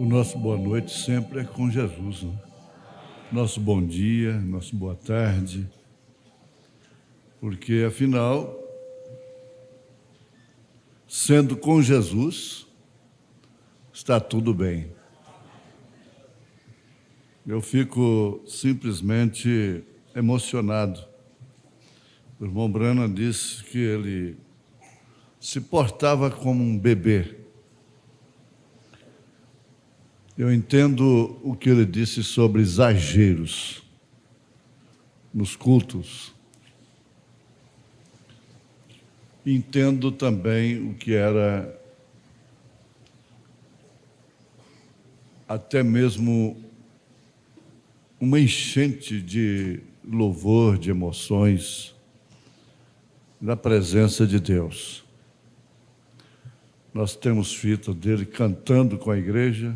nosso boa noite sempre é com Jesus, né? Nosso bom dia, nosso boa tarde, porque afinal, sendo com Jesus, está tudo bem. Eu fico simplesmente emocionado. O irmão Branham disse que ele se portava como um bebê. Eu entendo o que ele disse sobre exageros nos cultos. Entendo também o que era até mesmo uma enchente de louvor, de emoções, na presença de Deus. Nós temos fita dele cantando com a igreja,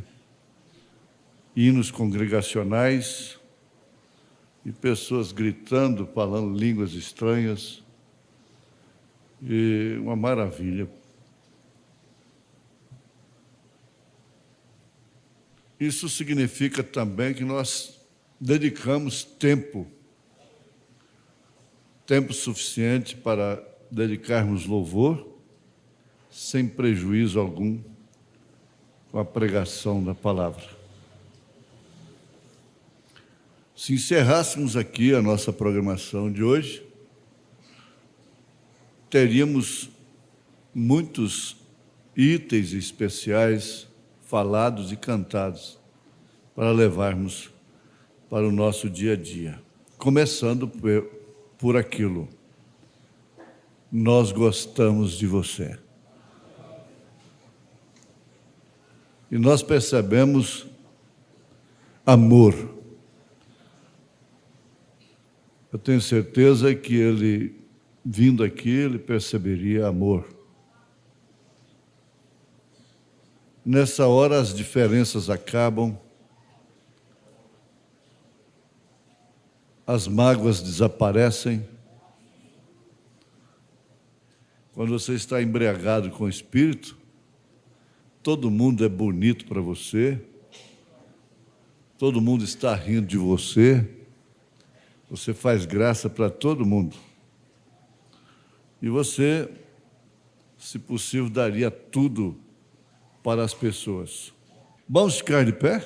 hinos congregacionais e pessoas gritando, falando línguas estranhas. E uma maravilha. Isso significa também que nós dedicamos tempo suficiente para dedicarmos louvor, sem prejuízo algum com a pregação da palavra. Se encerrássemos aqui a nossa programação de hoje, teríamos muitos itens especiais falados e cantados para levarmos para o nosso dia a dia. Começando por aquilo. Nós gostamos de você. E nós percebemos amor. Eu tenho certeza que ele, vindo aqui, ele perceberia amor. Nessa hora as diferenças acabam, as mágoas desaparecem. Quando você está embriagado com o Espírito, todo mundo é bonito para você, todo mundo está rindo de você, você faz graça para todo mundo. E você, se possível, daria tudo para as pessoas. Vamos ficar de pé?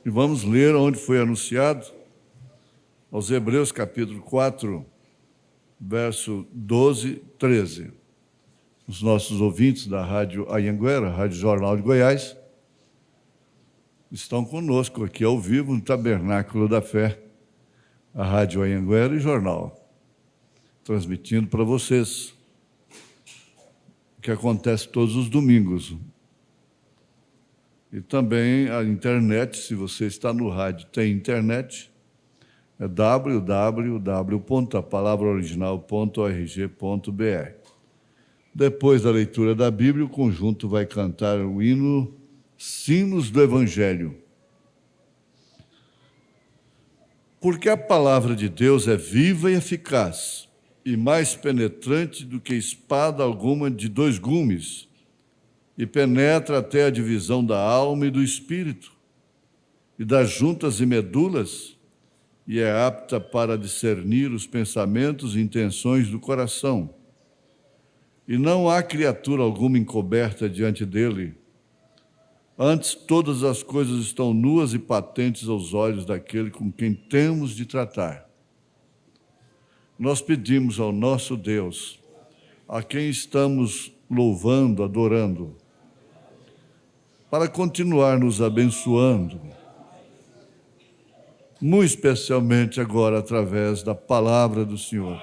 E vamos ler onde foi anunciado, aos Hebreus capítulo 4, verso 12, 13. Os nossos ouvintes da Rádio Anhanguera, Rádio Jornal de Goiás, estão conosco aqui ao vivo no Tabernáculo da Fé, a Rádio Anhanguera e Jornal, transmitindo para vocês o que acontece todos os domingos. E também a internet, se você está no rádio, tem internet, é www.palavraoriginal.org.br. Depois da leitura da Bíblia, o conjunto vai cantar o hino Sinos do Evangelho. Porque a palavra de Deus é viva e eficaz, e mais penetrante do que espada alguma de dois gumes, e penetra até a divisão da alma e do espírito, e das juntas e medulas, e é apta para discernir os pensamentos e intenções do coração. E não há criatura alguma encoberta diante dele. Antes, todas as coisas estão nuas e patentes aos olhos daquele com quem temos de tratar. Nós pedimos ao nosso Deus, a quem estamos louvando, adorando, para continuar nos abençoando, muito especialmente agora através da palavra do Senhor.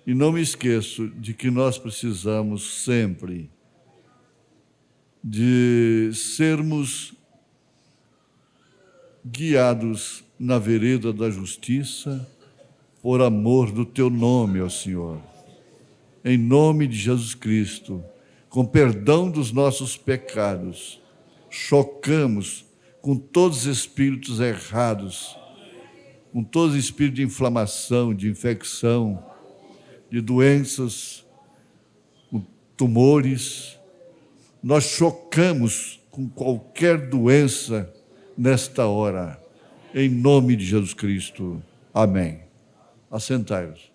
E não me esqueço de que nós precisamos sempre de sermos guiados na vereda da justiça por amor do Teu nome, ó Senhor. Em nome de Jesus Cristo, com perdão dos nossos pecados, chocamos com todos os espíritos errados, com todo espírito de inflamação, de infecção, de doenças, tumores, nós chocamos com qualquer doença nesta hora, em nome de Jesus Cristo. Amém. Assentai-vos.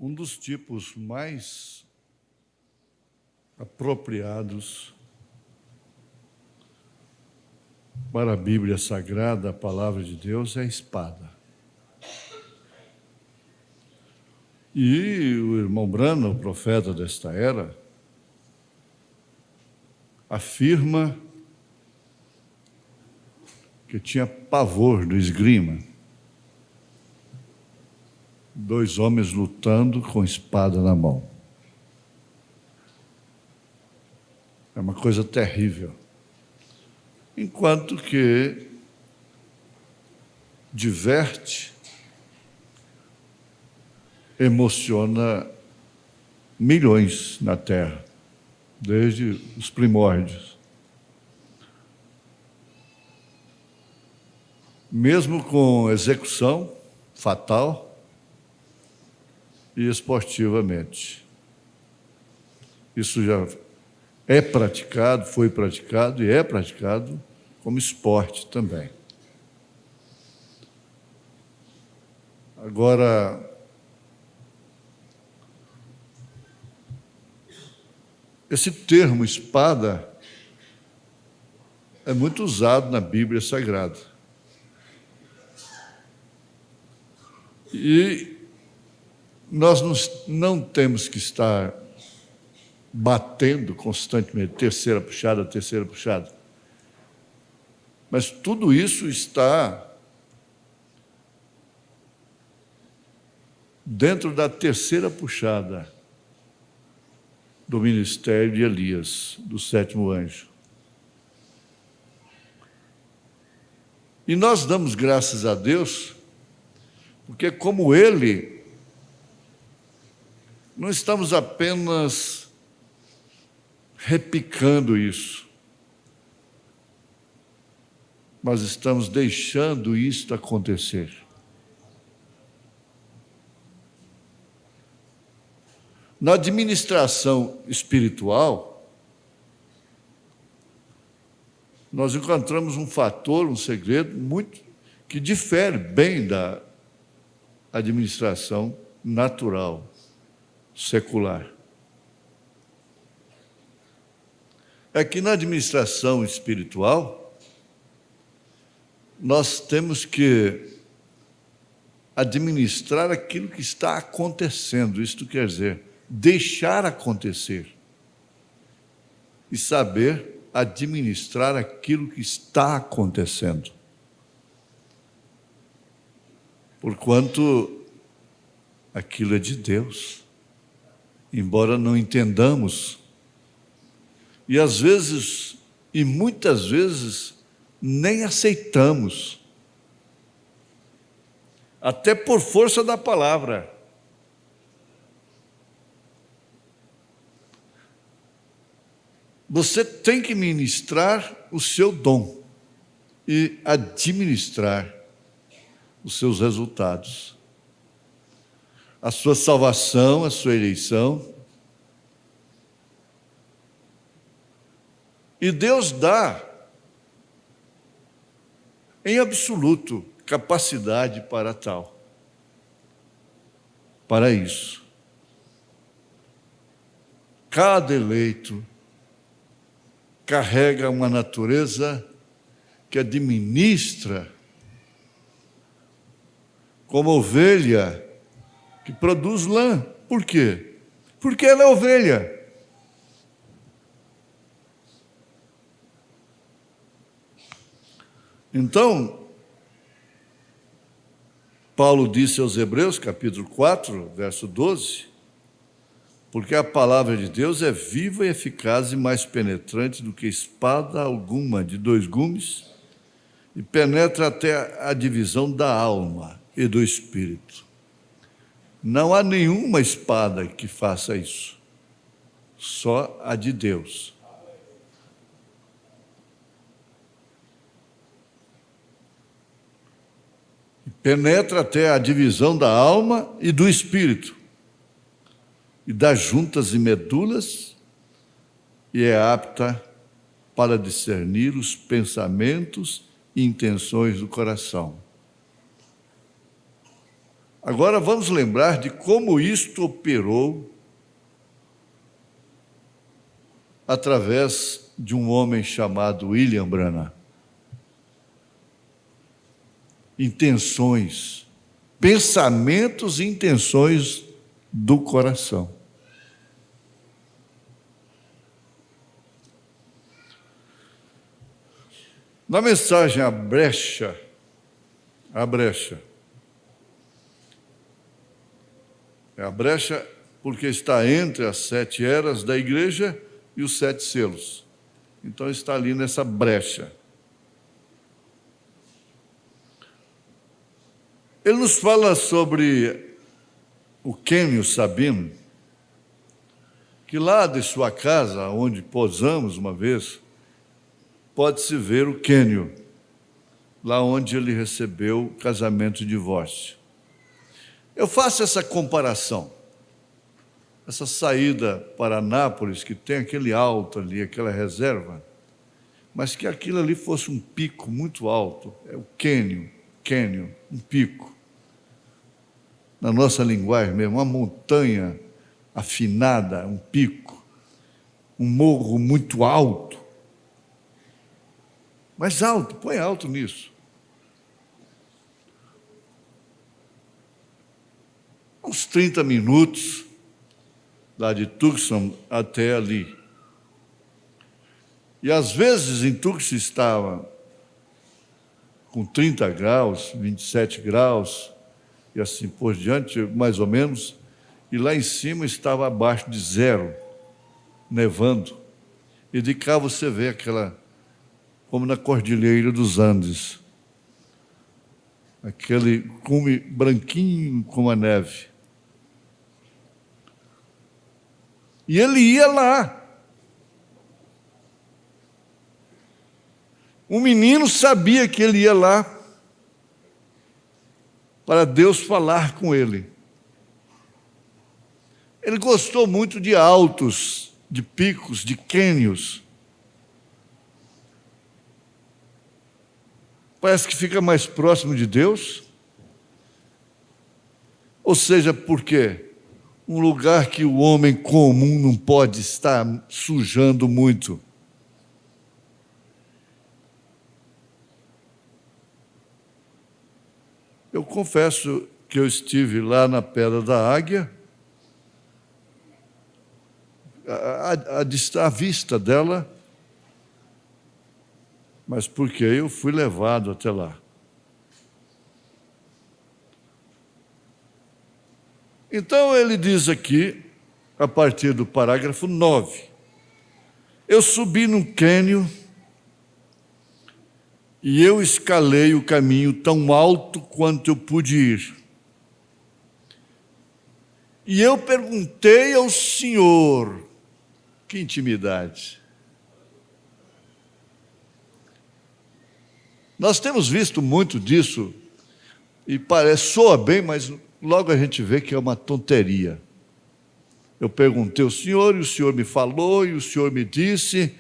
Um dos tipos mais apropriados para a Bíblia Sagrada, a Palavra de Deus, é a espada. E o irmão Branham, o profeta desta era, afirma que tinha pavor do esgrima. 2 homens lutando com espada na mão. É uma coisa terrível. Enquanto que diverte, emociona milhões na Terra, desde os primórdios. Mesmo com execução fatal, e esportivamente. Isso já é praticado, foi praticado e é praticado como esporte também. Agora, esse termo espada é muito usado na Bíblia Sagrada. E nós não temos que estar batendo constantemente, terceira puxada. Mas tudo isso está dentro da terceira puxada do ministério de Elias, do 7º anjo. E nós damos graças a Deus, porque como Ele, não estamos apenas repicando isso, mas estamos deixando isto acontecer. Na administração espiritual, nós encontramos um fator, um segredo muito que difere bem da administração natural, secular. É que na administração espiritual, nós temos que administrar aquilo que está acontecendo, isto quer dizer, deixar acontecer e saber administrar aquilo que está acontecendo. Porquanto aquilo é de Deus, embora não entendamos, e às vezes, e muitas vezes, nem aceitamos, até por força da palavra. Você tem que ministrar o seu dom e administrar os seus resultados. A sua salvação, a sua eleição. E Deus dá, em absoluto, capacidade para tal, para isso. Cada eleito carrega uma natureza que administra como ovelha que produz lã. Por quê? Porque ela é ovelha. Então, Paulo disse aos Hebreus, capítulo 4, verso 12, porque a palavra de Deus é viva e eficaz e mais penetrante do que espada alguma de 2 gumes e penetra até a divisão da alma e do espírito. Não há nenhuma espada que faça isso, só a de Deus. Penetra até a divisão da alma e do espírito, e das juntas e medulas, e é apta para discernir os pensamentos e intenções do coração. Agora vamos lembrar de como isto operou através de um homem chamado William Branham. Intenções, pensamentos e intenções do coração. Na mensagem A Brecha, é a brecha porque está entre as 7 eras da igreja e os 7 selos. Então está ali nessa brecha. Ele nos fala sobre o Kenyo Sabino, que lá de sua casa, onde posamos uma vez, pode-se ver o Kenyo, lá onde ele recebeu o casamento e divórcio. Eu faço essa comparação, essa saída para Nápoles, que tem aquele alto ali, aquela reserva, mas que aquilo ali fosse um pico muito alto, é o cânion, um pico. Na nossa linguagem mesmo, uma montanha afinada, um pico, um morro muito alto. Mas alto, põe alto nisso. Uns 30 minutos, lá de Tucson até ali. E às vezes em Tucson estava com 30 graus, 27 graus, e assim por diante, mais ou menos, e lá em cima estava abaixo de zero, nevando. E de cá você vê aquela, como na Cordilheira dos Andes, aquele cume branquinho como a neve. E ele ia lá. O menino sabia que ele ia lá para Deus falar com ele. Ele gostou muito de altos, de picos, de cânions. Parece que fica mais próximo de Deus. Ou seja, por quê? Um lugar que o homem comum não pode estar sujando muito. Eu confesso que eu estive lá na Pedra da Águia, à vista dela, mas porque eu fui levado até lá. Então ele diz aqui, a partir do parágrafo 9, eu subi num cânion e eu escalei o caminho tão alto quanto eu pude ir. E eu perguntei ao Senhor, que intimidade. Nós temos visto muito disso, e soa bem, mas logo a gente vê que é uma tonteria. Eu perguntei ao Senhor, e o Senhor me falou, e o Senhor me disse,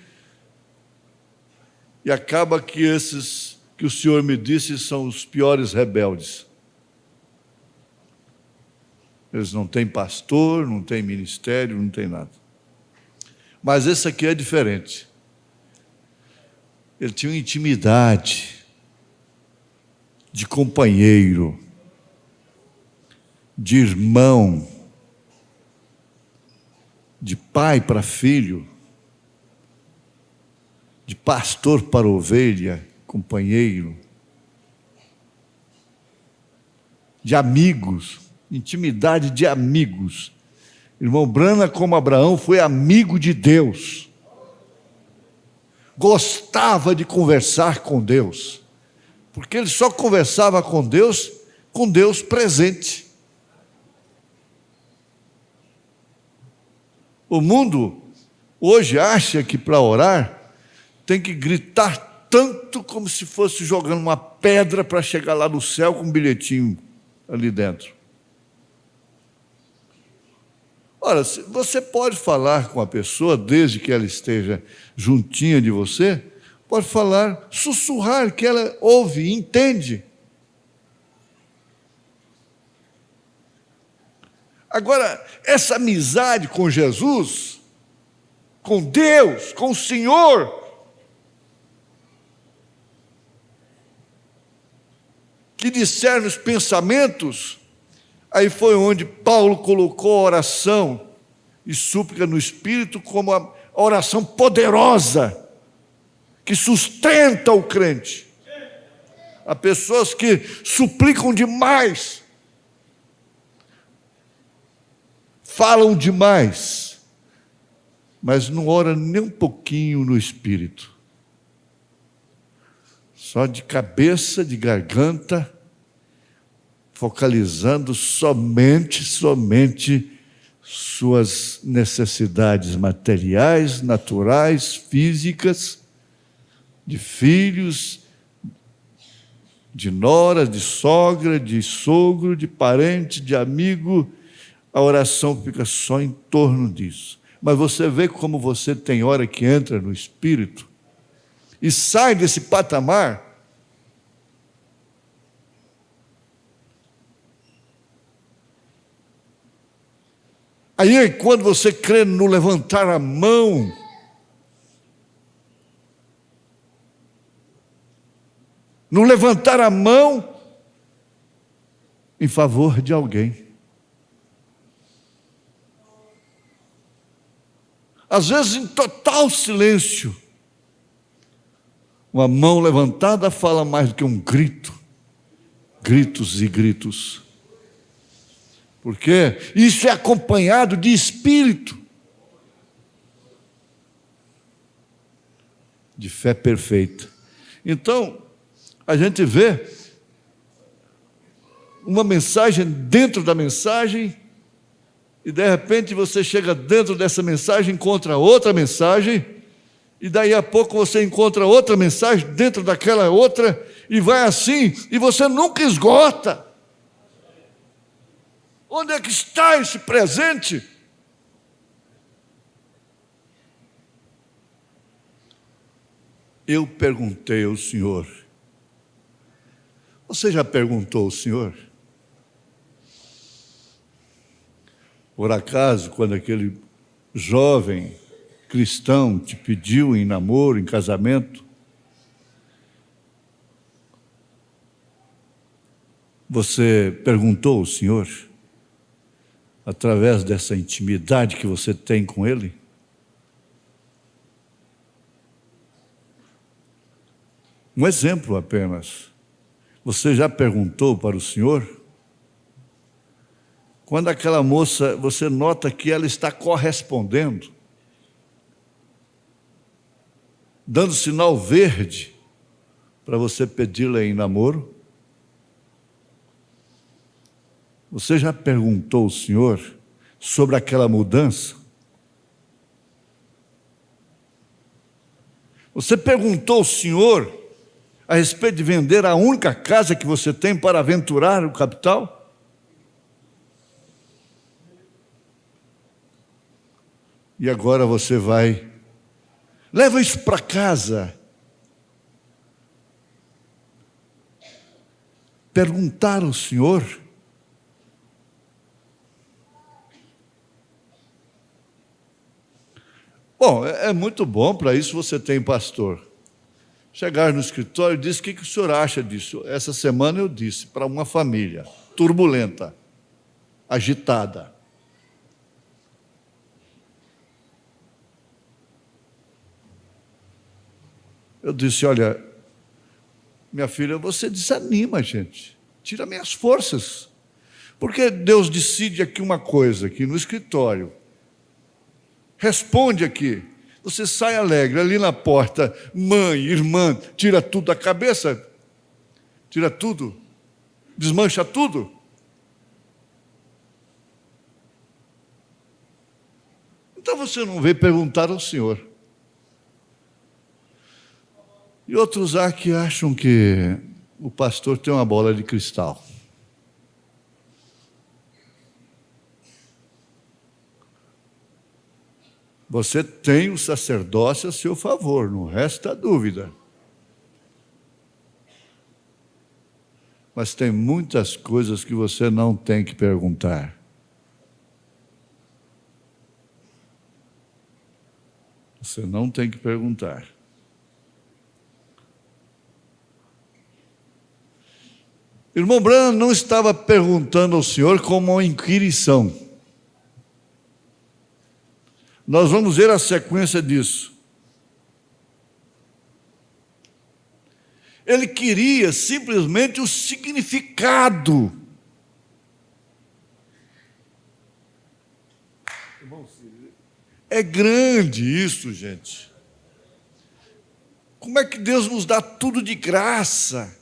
e acaba que esses que o Senhor me disse são os piores rebeldes. Eles não têm pastor, não têm ministério, não têm nada. Mas esse aqui é diferente. Ele tinha uma intimidade de companheiro, de irmão, de pai para filho, de pastor para ovelha, companheiro, de amigos, intimidade de amigos. Irmão Brana, como Abraão, foi amigo de Deus. Gostava de conversar com Deus, porque ele só conversava com Deus presente. O mundo hoje acha que para orar tem que gritar tanto como se fosse jogando uma pedra para chegar lá no céu com um bilhetinho ali dentro. Ora, você pode falar com a pessoa, desde que ela esteja juntinha de você, pode falar, sussurrar, que ela ouve e entende. Agora, essa amizade com Jesus, com Deus, com o Senhor, que discerne os pensamentos, aí foi onde Paulo colocou a oração e súplica no Espírito como a oração poderosa, que sustenta o crente. Há pessoas que suplicam demais, falam demais, mas não oram nem um pouquinho no Espírito. Só de cabeça, de garganta, focalizando somente suas necessidades materiais, naturais, físicas, de filhos, de nora, de sogra, de sogro, de parente, de amigo, a oração fica só em torno disso. Mas você vê como você tem hora que entra no Espírito e sai desse patamar. Aí, quando você crê no levantar a mão, em favor de alguém. Às vezes, em total silêncio, uma mão levantada fala mais do que um grito, gritos e gritos. Porque isso é acompanhado de espírito, de fé perfeita. Então, a gente vê uma mensagem dentro da mensagem, e de repente você chega dentro dessa mensagem, encontra outra mensagem, e daí a pouco você encontra outra mensagem dentro daquela outra, e vai assim, e você nunca esgota. Onde é que está esse presente? Eu perguntei ao Senhor. Você já perguntou ao Senhor? Por acaso, quando aquele jovem cristão te pediu em namoro, em casamento, você perguntou ao Senhor? Através dessa intimidade que você tem com Ele? Um exemplo apenas. Você já perguntou para o Senhor? Quando aquela moça, você nota que ela está correspondendo, dando sinal verde para você pedi-la em namoro? Você já perguntou ao Senhor sobre aquela mudança? Você perguntou ao Senhor a respeito de vender a única casa que você tem para aventurar o capital? E agora você vai, leva isso para casa. Perguntar ao Senhor. Bom, é muito bom, para isso você tem pastor. Chegar no escritório e diz: o que o senhor acha disso? Essa semana eu disse para uma família turbulenta, agitada. Eu disse: olha, minha filha, você desanima, gente. Tira minhas forças. Porque Deus decide aqui uma coisa, aqui no escritório. Responde aqui. Você sai alegre, ali na porta, mãe, irmã, tira tudo da cabeça, tira tudo, desmancha tudo. Então você não veio perguntar ao Senhor. E outros há que acham que o pastor tem uma bola de cristal. Você tem o sacerdócio a seu favor, não resta dúvida. Mas tem muitas coisas que você não tem que perguntar. Você não tem que perguntar. Irmão Branham não estava perguntando ao Senhor como uma inquirição. Nós vamos ver a sequência disso. Ele queria simplesmente o significado. É grande isso, gente. Como é que Deus nos dá tudo de graça?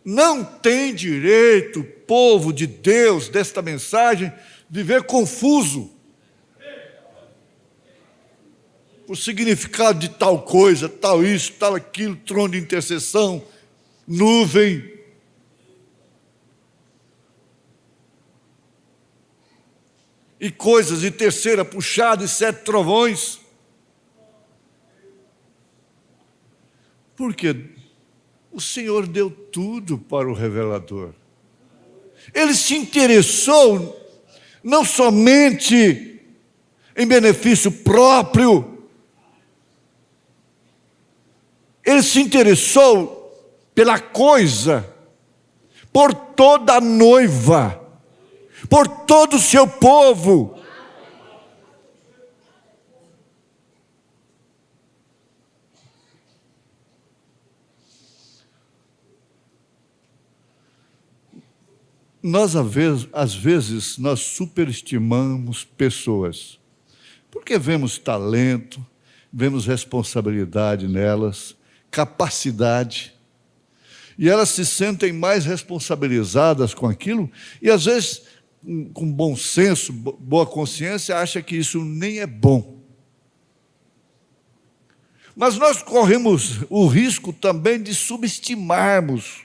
Não tem direito o povo de Deus desta mensagem viver confuso o significado de tal coisa, tal isso, tal aquilo, trono de intercessão, nuvem. e coisas, e terceira puxada, e 7 trovões. Porque o Senhor deu tudo para o revelador. Ele se interessou não somente em benefício próprio, ele se interessou pela coisa, por toda a noiva, por todo o seu povo. Nós, às vezes, nós superestimamos pessoas, porque vemos talento, vemos responsabilidade nelas, capacidade, e elas se sentem mais responsabilizadas com aquilo, e às vezes, com bom senso, boa consciência, acha que isso nem é bom. Mas nós corremos o risco também de subestimarmos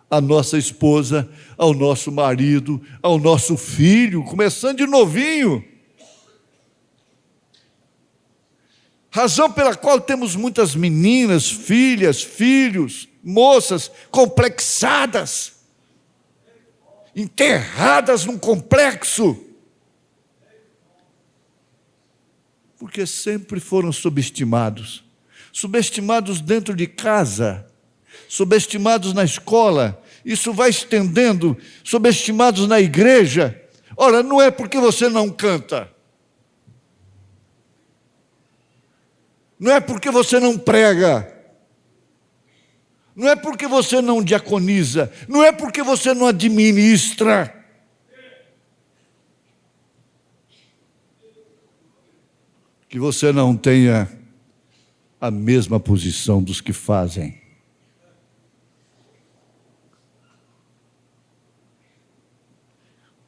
a nossa esposa, ao nosso marido, ao nosso filho, começando de novinho. Razão pela qual temos muitas meninas, filhas, filhos, moças complexadas, enterradas num complexo, porque sempre foram subestimados dentro de casa, subestimados na escola, isso vai estendendo, subestimados na igreja. Ora, não é porque você não canta, não é porque você não prega, não é porque você não diaconiza, não é porque você não administra, que você não tenha a mesma posição dos que fazem.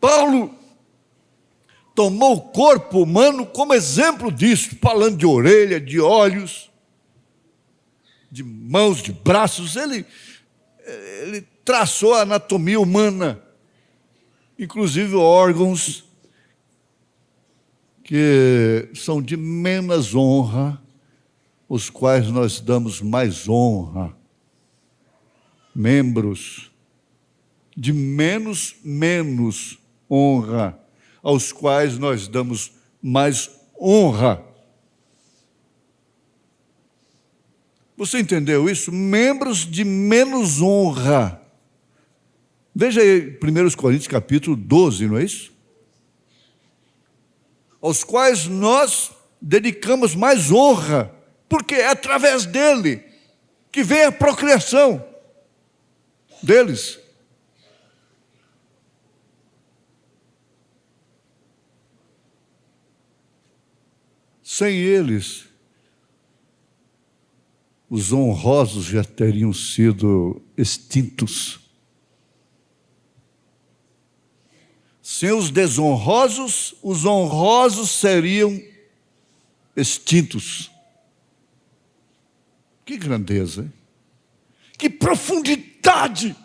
Paulo tomou o corpo humano como exemplo disso, falando de orelha, de olhos, de mãos, de braços. Ele traçou a anatomia humana, inclusive órgãos que são de menos honra, os quais nós damos mais honra. Membros de menos honra, aos quais nós damos mais honra. Você entendeu isso? Membros de menos honra. Veja aí 1 Coríntios capítulo 12, não é isso? Aos quais nós dedicamos mais honra, porque é através dele que vem a procriação deles. Sem eles, os honrosos já teriam sido extintos. Sem os desonrosos, os honrosos seriam extintos. Que grandeza, hein? Que profundidade!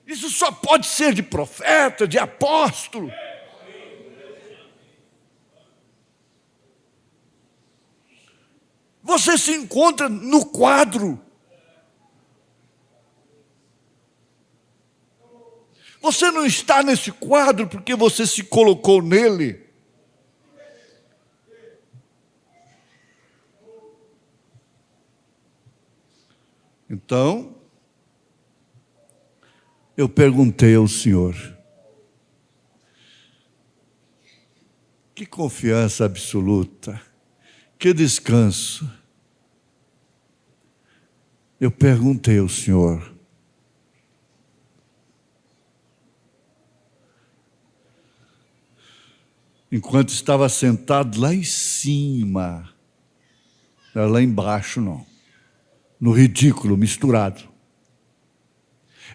Isso só pode ser de profeta, de apóstolo. Você se encontra no quadro. Você não está nesse quadro porque você se colocou nele. Então, eu perguntei ao Senhor, que confiança absoluta, que descanso. Eu perguntei ao Senhor, enquanto estava sentado lá em cima, não era lá embaixo não, no ridículo, misturado.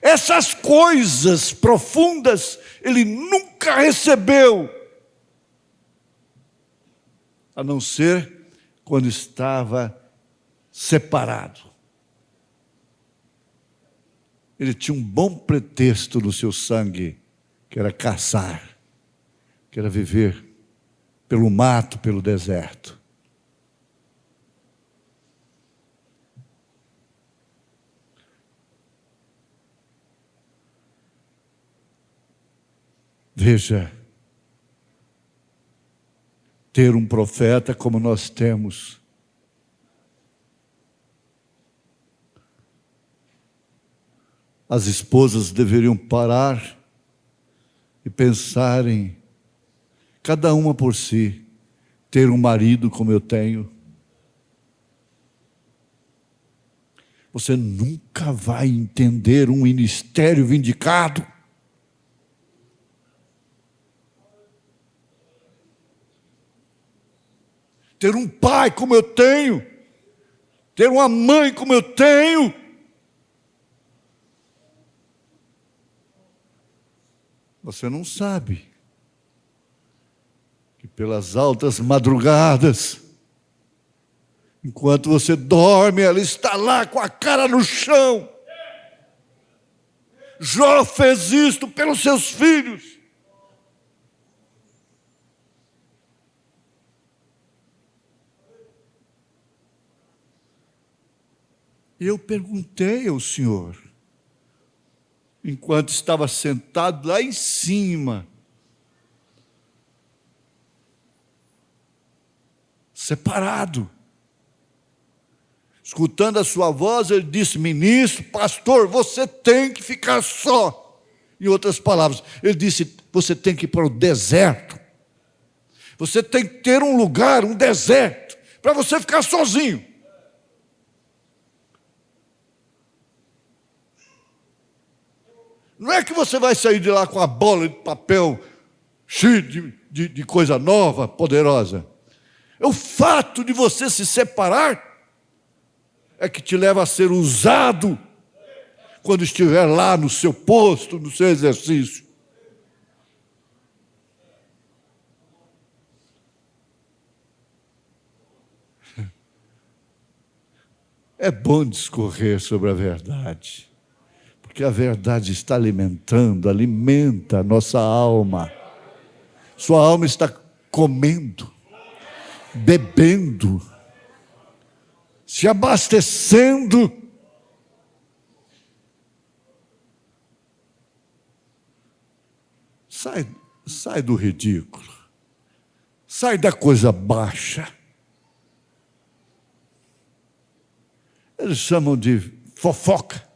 Essas coisas profundas ele nunca recebeu, a não ser quando estava separado. Ele tinha um bom pretexto no seu sangue que era caçar, que era viver pelo mato, pelo deserto. Veja, ter um profeta como nós temos, as esposas deveriam parar e pensarem, cada uma por si, ter um marido como eu tenho. Você nunca vai entender um ministério vindicado. Ter um pai como eu tenho, ter uma mãe como eu tenho. Você não sabe que pelas altas madrugadas, enquanto você dorme, ela está lá com a cara no chão. Jó fez isto pelos seus filhos. E eu perguntei ao Senhor, enquanto estava sentado lá em cima, separado, escutando a sua voz, ele disse: ministro, pastor, você tem que ficar só. Em outras palavras, ele disse: você tem que ir para o deserto. Você tem que ter um lugar, um deserto, para você ficar sozinho. Não é que você vai sair de lá com a bola de papel cheia de coisa nova, poderosa. É o fato de você se separar é que te leva a ser usado quando estiver lá no seu posto, no seu exercício. É bom discorrer sobre a verdade, porque a verdade está alimenta a nossa alma. Sua alma está comendo, bebendo, se abastecendo. Sai do ridículo, sai da coisa baixa. Eles chamam de fofoca.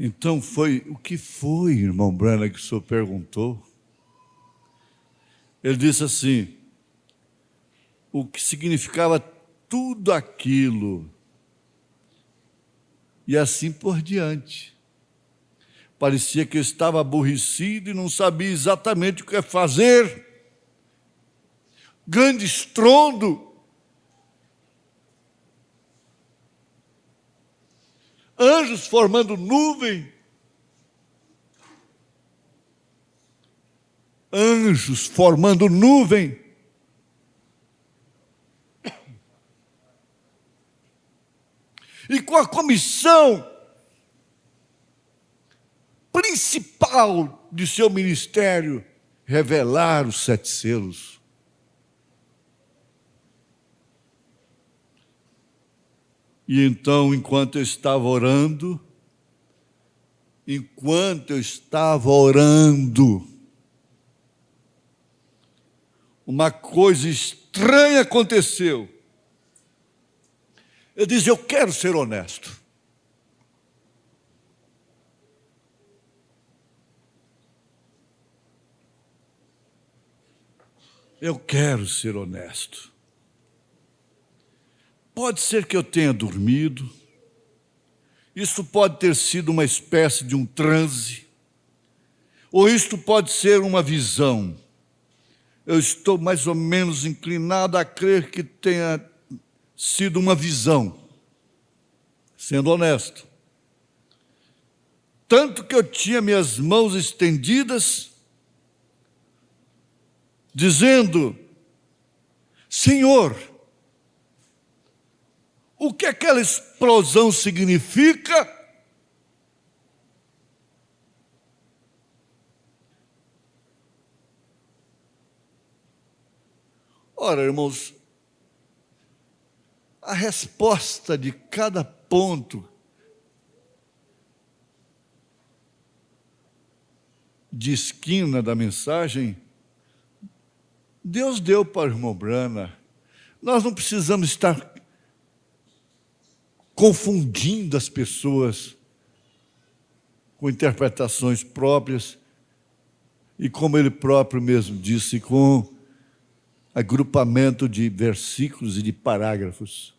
Então o que foi, irmão Branham, que o senhor perguntou? Ele disse assim, o que significava tudo aquilo, e assim por diante. Parecia que eu estava aborrecido e não sabia exatamente o que fazer. Grande estrondo. Anjos formando nuvem. Anjos formando nuvem. E com a comissão principal de seu ministério, revelar os 7 selos. E então, enquanto eu estava orando, uma coisa estranha aconteceu. Eu disse: eu quero ser honesto. Eu quero ser honesto. Pode ser que eu tenha dormido. Isso pode ter sido uma espécie de um transe. Ou isto pode ser uma visão. Eu estou mais ou menos inclinado a crer que tenha sido uma visão. Sendo honesto. Tanto que eu tinha minhas mãos estendidas, dizendo: Senhor, o que aquela explosão significa? Ora, irmãos, a resposta de cada ponto de esquina da mensagem, Deus deu para o irmão Brana. Nós não precisamos estar confundindo as pessoas com interpretações próprias e, como ele próprio mesmo disse, com agrupamento de versículos e de parágrafos.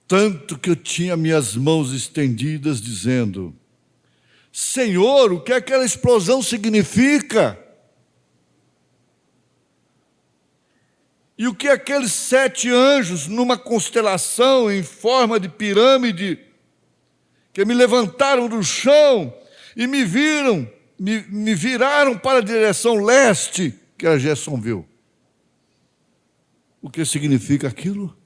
Tanto que eu tinha minhas mãos estendidas, dizendo: Senhor, o que aquela explosão significa? E o que aqueles 7 anjos, numa constelação em forma de pirâmide, que me levantaram do chão e me viraram para a direção leste, que era Jeffersonville. O que significa aquilo?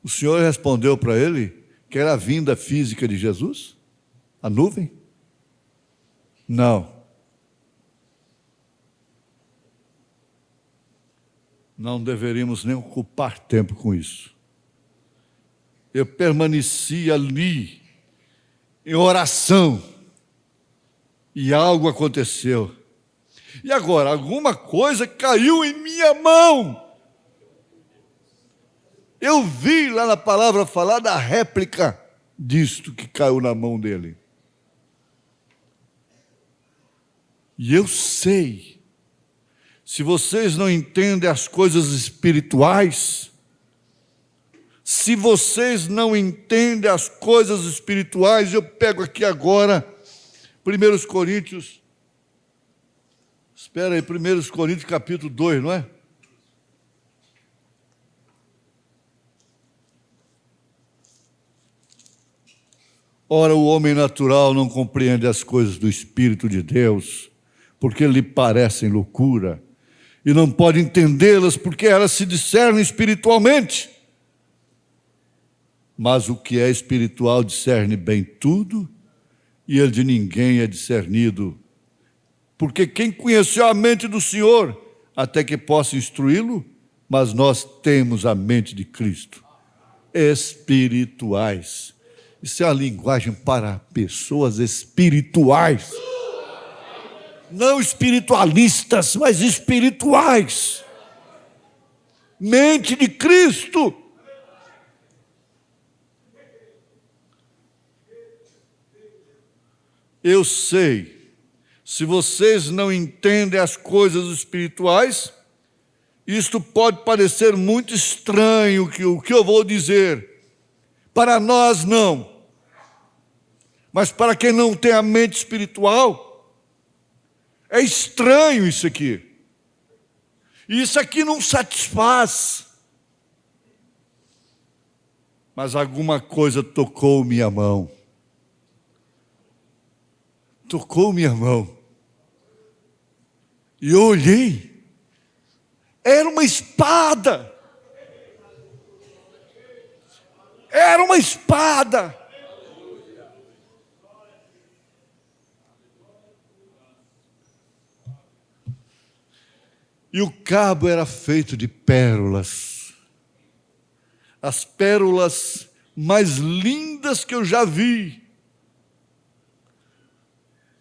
O Senhor respondeu para ele que era a vinda física de Jesus? A nuvem? Não. Não deveríamos nem ocupar tempo com isso. Eu permaneci ali, em oração, e algo aconteceu. E agora, alguma coisa caiu em minha mão. Eu vi lá na palavra falar da réplica disto que caiu na mão dele. E eu sei, se vocês não entendem as coisas espirituais, se vocês não entendem as coisas espirituais, eu pego aqui agora, 1 Coríntios, espera aí, 1 Coríntios capítulo 2, não é? Ora, o homem natural não compreende as coisas do Espírito de Deus, porque lhe parecem loucura, e não pode entendê-las, porque elas se discernem espiritualmente. Mas o que é espiritual discerne bem tudo, e ele de ninguém é discernido. Porque quem conheceu a mente do Senhor, até que possa instruí-lo? Mas nós temos a mente de Cristo. Espirituais. Isso é a linguagem para pessoas espirituais. Não espiritualistas, mas espirituais. Mente de Cristo. Eu sei, se vocês não entendem as coisas espirituais, isto pode parecer muito estranho, o que eu vou dizer. Para nós, não. Mas para quem não tem a mente espiritual, é estranho isso aqui. E isso aqui não satisfaz. Mas alguma coisa tocou minha mão. Tocou minha mão. E eu olhei. Era uma espada. Era uma espada. E o cabo era feito de pérolas. As pérolas mais lindas que eu já vi.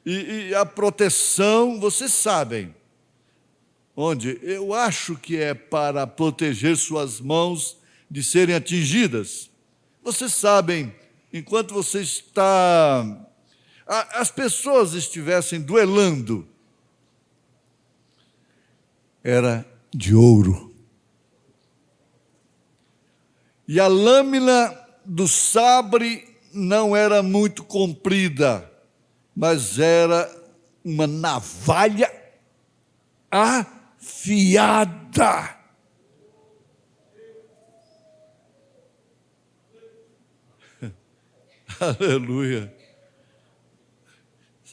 E a proteção, vocês sabem, onde eu acho que é para proteger suas mãos de serem atingidas. Vocês sabem, enquanto você está... As pessoas estivessem duelando, era de ouro. E a lâmina do sabre não era muito comprida, mas era uma navalha afiada. Aleluia.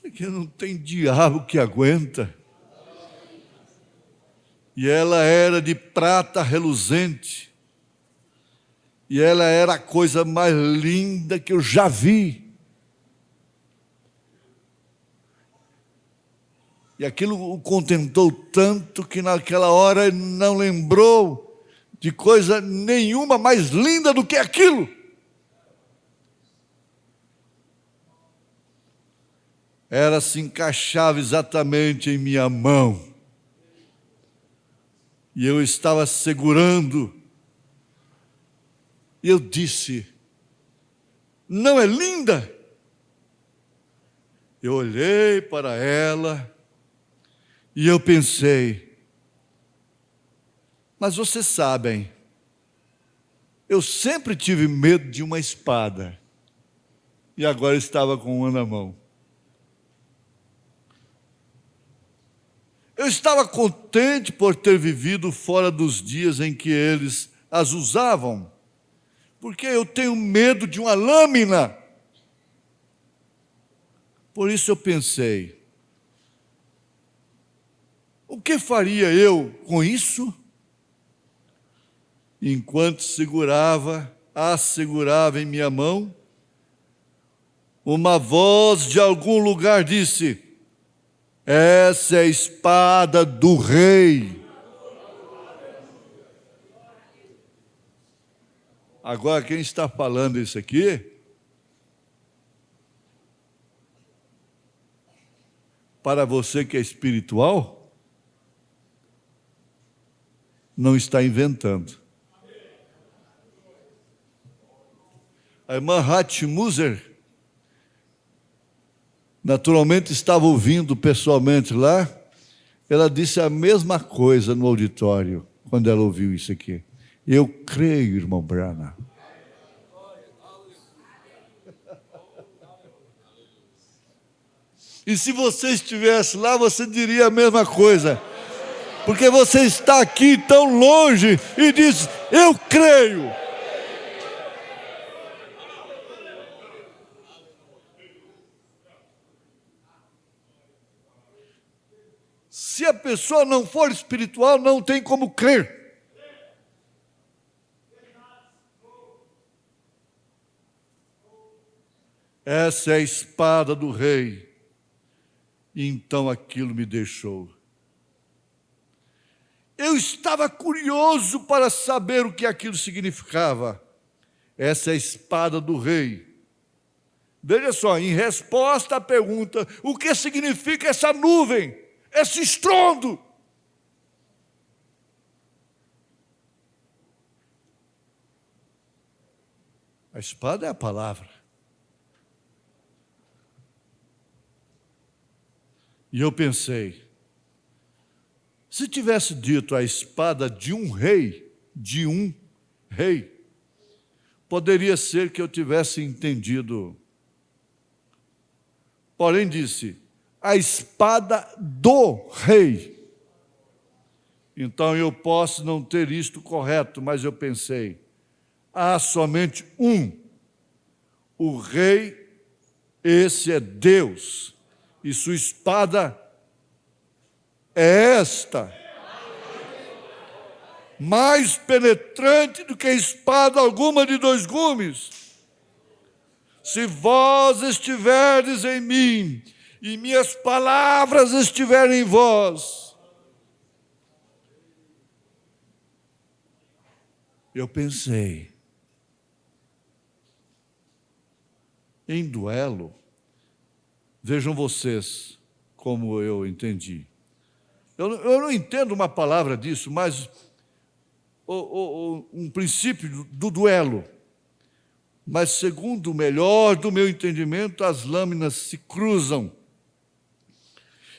Isso aqui não tem diabo que aguenta. E ela era de prata reluzente. E ela era a coisa mais linda que eu já vi. E aquilo o contentou tanto que naquela hora ele não lembrou de coisa nenhuma mais linda do que aquilo. Ela se encaixava exatamente em minha mão. E eu estava segurando. E eu disse: não é linda? Eu olhei para ela e eu pensei: mas vocês sabem, eu sempre tive medo de uma espada. E agora estava com uma na mão. Eu estava contente por ter vivido fora dos dias em que eles as usavam, porque eu tenho medo de uma lâmina. Por isso eu pensei: o que faria eu com isso? Enquanto a segurava em minha mão, uma voz de algum lugar disse: essa é a espada do rei. Agora, quem está falando isso aqui, para você que é espiritual, não está inventando. A irmã Hatmuser, naturalmente estava ouvindo pessoalmente lá, ela disse a mesma coisa no auditório, quando ela ouviu isso aqui. Eu creio, irmão Branham. E se você estivesse lá, você diria a mesma coisa. Porque você está aqui tão longe e diz: eu creio. Se a pessoa não for espiritual, não tem como crer. Essa é a espada do rei. E então aquilo me deixou. Eu estava curioso para saber o que aquilo significava. Essa é a espada do rei. Veja só, em resposta à pergunta: o que significa essa nuvem, esse estrondo? A espada é a palavra. E eu pensei: se tivesse dito a espada de um rei, poderia ser que eu tivesse entendido. Porém disse: a espada do rei. Então eu posso não ter isto correto, mas eu pensei: há somente um. O rei, esse é Deus. E sua espada é esta. Mais penetrante do que espada alguma de dois gumes. Se vós estiverdes em mim, e minhas palavras estiverem em vós. Eu pensei: em duelo, vejam vocês como eu entendi. Eu não entendo uma palavra disso, mas um princípio do duelo. Mas segundo o melhor do meu entendimento, as lâminas se cruzam.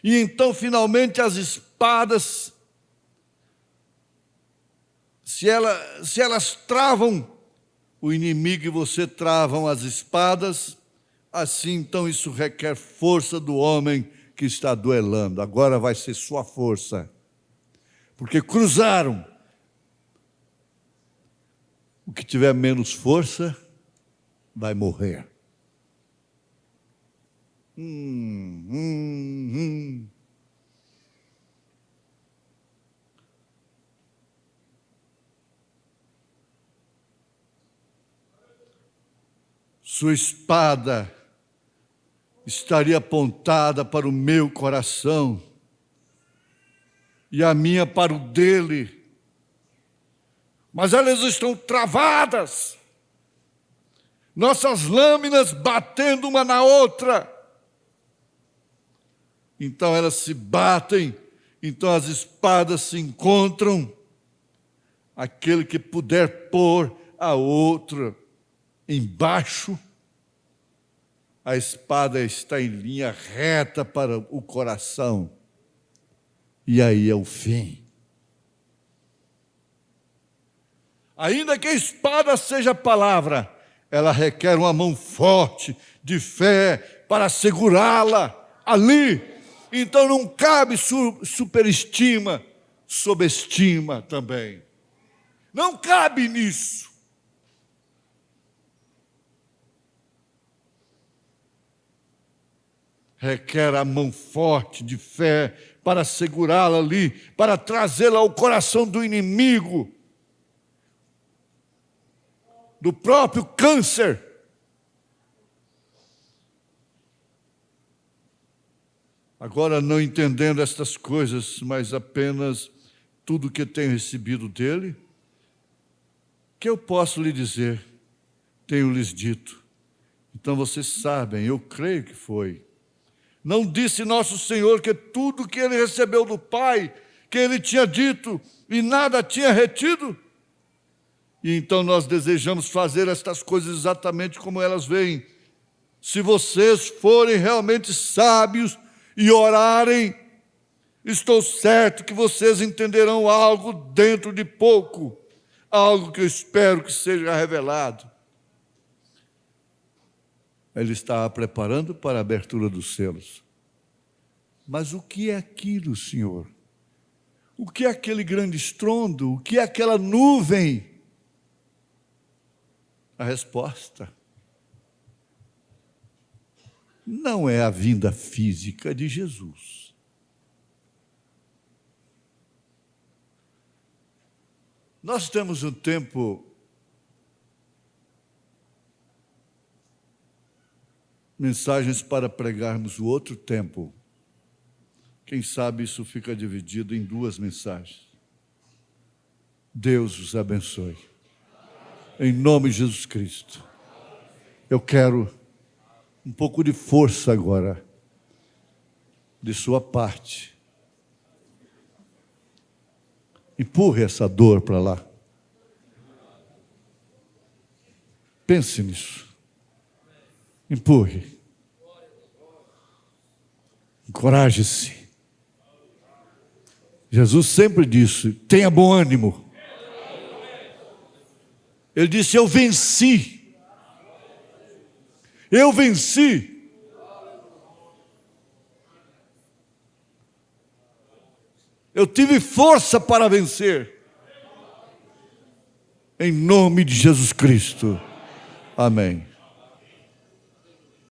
E então, finalmente, as espadas, se elas travam o inimigo e você travam as espadas, assim, então, isso requer força do homem que está duelando. Agora vai ser sua força. Porque cruzaram. O que tiver menos força vai morrer. Hum, hum, hum. Sua espada estaria apontada para o meu coração e a minha para o dele. Mas elas estão travadas, nossas lâminas batendo uma na outra. Então elas se batem, então as espadas se encontram. Aquele que puder pôr a outra embaixo, a espada está em linha reta para o coração. E aí é o fim. Ainda que a espada seja a palavra, ela requer uma mão forte de fé para segurá-la ali. Então não cabe superestima, subestima também. Não cabe nisso. Requer a mão forte de fé para segurá-la ali, para trazê-la ao coração do inimigo, do próprio câncer. Agora, não entendendo estas coisas, mas apenas tudo que tenho recebido dele, que eu posso lhe dizer, tenho lhes dito. Então vocês sabem, eu creio que foi. Não disse nosso Senhor que tudo que ele recebeu do Pai, que ele tinha dito e nada tinha retido? E então nós desejamos fazer estas coisas exatamente como elas vêm. Se vocês forem realmente sábios e orarem, estou certo que vocês entenderão algo dentro de pouco, algo que eu espero que seja revelado. Ele está preparando para a abertura dos selos. Mas o que é aquilo, Senhor? O que é aquele grande estrondo? O que é aquela nuvem? A resposta não é a vinda física de Jesus. Nós temos um tempo mensagens para pregarmos o outro tempo. Quem sabe isso fica dividido em 2 mensagens. Deus os abençoe. Em nome de Jesus Cristo. Eu quero um pouco de força agora, de sua parte. Empurre essa dor para lá. Pense nisso. Empurre. Encoraje-se. Jesus sempre disse, tenha bom ânimo. Ele disse, eu venci. Eu venci. Eu tive força para vencer. Em nome de Jesus Cristo. Amém.